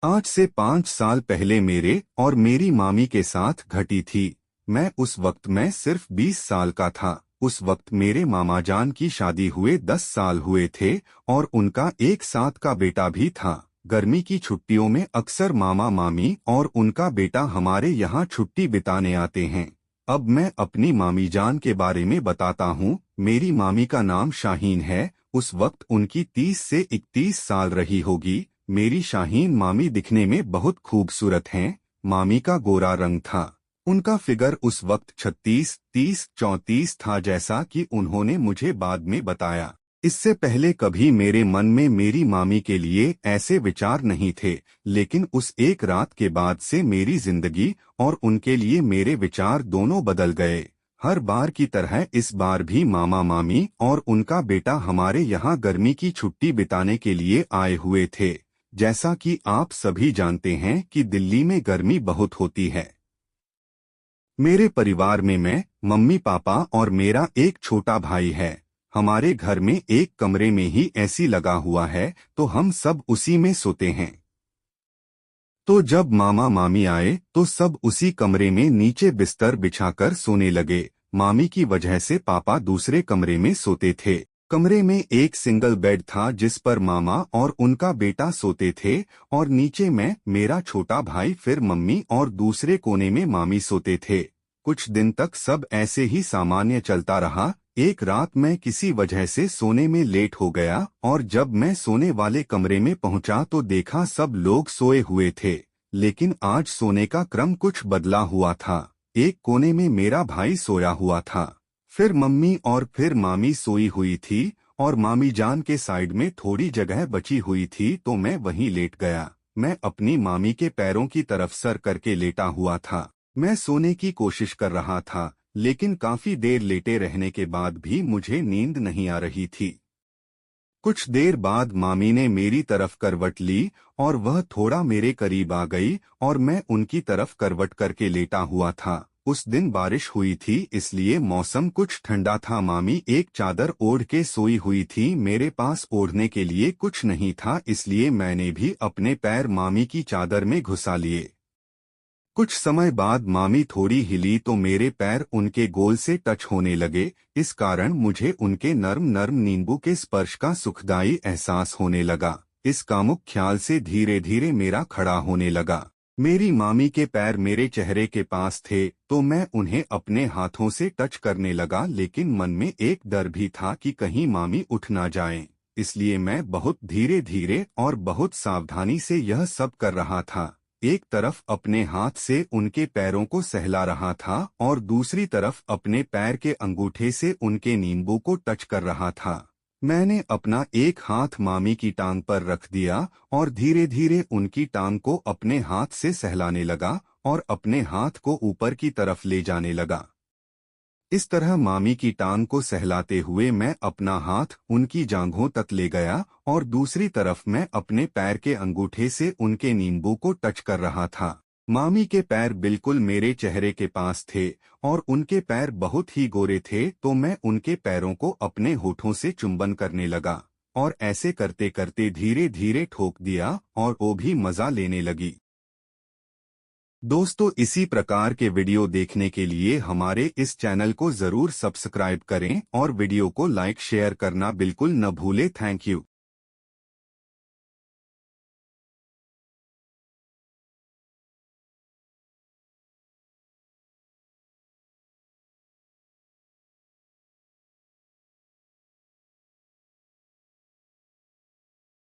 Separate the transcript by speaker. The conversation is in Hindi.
Speaker 1: आज से 5 साल पहले मेरे और मेरी मामी के साथ घटी थी। मैं सिर्फ 20 साल का था। उस वक्त मेरे मामा जान की शादी हुए 10 साल हुए थे और उनका एक साथ का बेटा भी था। गर्मी की छुट्टियों में अक्सर मामा मामी और उनका बेटा हमारे यहाँ छुट्टी बिताने आते हैं। अब मैं अपनी मामी जान के बारे में बताता हूँ। मेरी मामी का नाम शाहीन है। उस वक्त उनकी 30 से 31 साल रही होगी। मेरी शाहीन मामी दिखने में बहुत खूबसूरत हैं। मामी का गोरा रंग था। उनका फिगर उस वक्त 36, 30, 34 था, जैसा कि उन्होंने मुझे बाद में बताया। इससे पहले कभी मेरे मन में मेरी मामी के लिए ऐसे विचार नहीं थे, लेकिन उस एक रात के बाद से मेरी जिंदगी और उनके लिए मेरे विचार दोनों बदल गए। हर बार की तरह इस बार भी मामा मामी और उनका बेटा हमारे यहाँ गर्मी की छुट्टी बिताने के लिए आए हुए थे। जैसा कि आप सभी जानते हैं कि दिल्ली में गर्मी बहुत होती है। मेरे परिवार में मैं, मम्मी पापा और मेरा एक छोटा भाई है। हमारे घर में एक कमरे में ही एसी लगा हुआ है, तो हम सब उसी में सोते हैं। तो जब मामा मामी आए तो सब उसी कमरे में नीचे बिस्तर बिछाकर सोने लगे। मामी की वजह से पापा दूसरे कमरे में सोते थे। कमरे में एक सिंगल बेड था जिस पर मामा और उनका बेटा सोते थे, और नीचे मैं, मेरा छोटा भाई, फिर मम्मी और दूसरे कोने में मामी सोते थे। कुछ दिन तक सब ऐसे ही सामान्य चलता रहा। एक रात मैं किसी वजह से सोने में लेट हो गया और जब मैं सोने वाले कमरे में पहुंचा तो देखा सब लोग सोए हुए थे। लेकिन आज सोने का क्रम कुछ बदला हुआ था। एक कोने में मेरा भाई सोया हुआ था, फिर मम्मी और फिर मामी सोई हुई थी, और मामी जान के साइड में थोड़ी जगह बची हुई थी, तो मैं वहीं लेट गया। मैं अपनी मामी के पैरों की तरफ सर करके लेटा हुआ था। मैं सोने की कोशिश कर रहा था, लेकिन काफी देर लेटे रहने के बाद भी मुझे नींद नहीं आ रही थी। कुछ देर बाद मामी ने मेरी तरफ करवट ली और वह थोड़ा मेरे करीब आ गई और मैं उनकी तरफ करवट करके लेटा हुआ था। उस दिन बारिश हुई थी, इसलिए मौसम कुछ ठंडा था। मामी एक चादर ओढ़ के सोई हुई थी। मेरे पास ओढ़ने के लिए कुछ नहीं था, इसलिए मैंने भी अपने पैर मामी की चादर में घुसा लिए। कुछ समय बाद मामी थोड़ी हिली तो मेरे पैर उनके गोल से टच होने लगे। इस कारण मुझे उनके नर्म नर्म नींबू के स्पर्श का सुखदायी एहसास होने लगा। इस कामुक ख्याल से धीरे धीरे मेरा खड़ा होने लगा। मेरी मामी के पैर मेरे चेहरे के पास थे, तो मैं उन्हें अपने हाथों से टच करने लगा, लेकिन मन में एक डर भी था कि कहीं मामी उठ ना जाएं। इसलिए मैं बहुत धीरे धीरे और बहुत सावधानी से यह सब कर रहा था। एक तरफ अपने हाथ से उनके पैरों को सहला रहा था और दूसरी तरफ अपने पैर के अंगूठे से उनके नींबू को टच कर रहा था। मैंने अपना एक हाथ मामी की टांग पर रख दिया और धीरे धीरे उनकी टांग को अपने हाथ से सहलाने लगा और अपने हाथ को ऊपर की तरफ ले जाने लगा। इस तरह मामी की टांग को सहलाते हुए मैं अपना हाथ उनकी जांघों तक ले गया और दूसरी तरफ मैं अपने पैर के अंगूठे से उनके नींबू को टच कर रहा था। मामी के पैर बिल्कुल मेरे चेहरे के पास थे और उनके पैर बहुत ही गोरे थे, तो मैं उनके पैरों को अपने होठों से चुंबन करने लगा और ऐसे करते करते धीरे धीरे ठोक दिया और वो भी मजा लेने लगी। दोस्तों, इसी प्रकार के वीडियो देखने के लिए हमारे इस चैनल को जरूर सब्सक्राइब करें और वीडियो को लाइक शेयर करना बिल्कुल न भूलें। Thank you.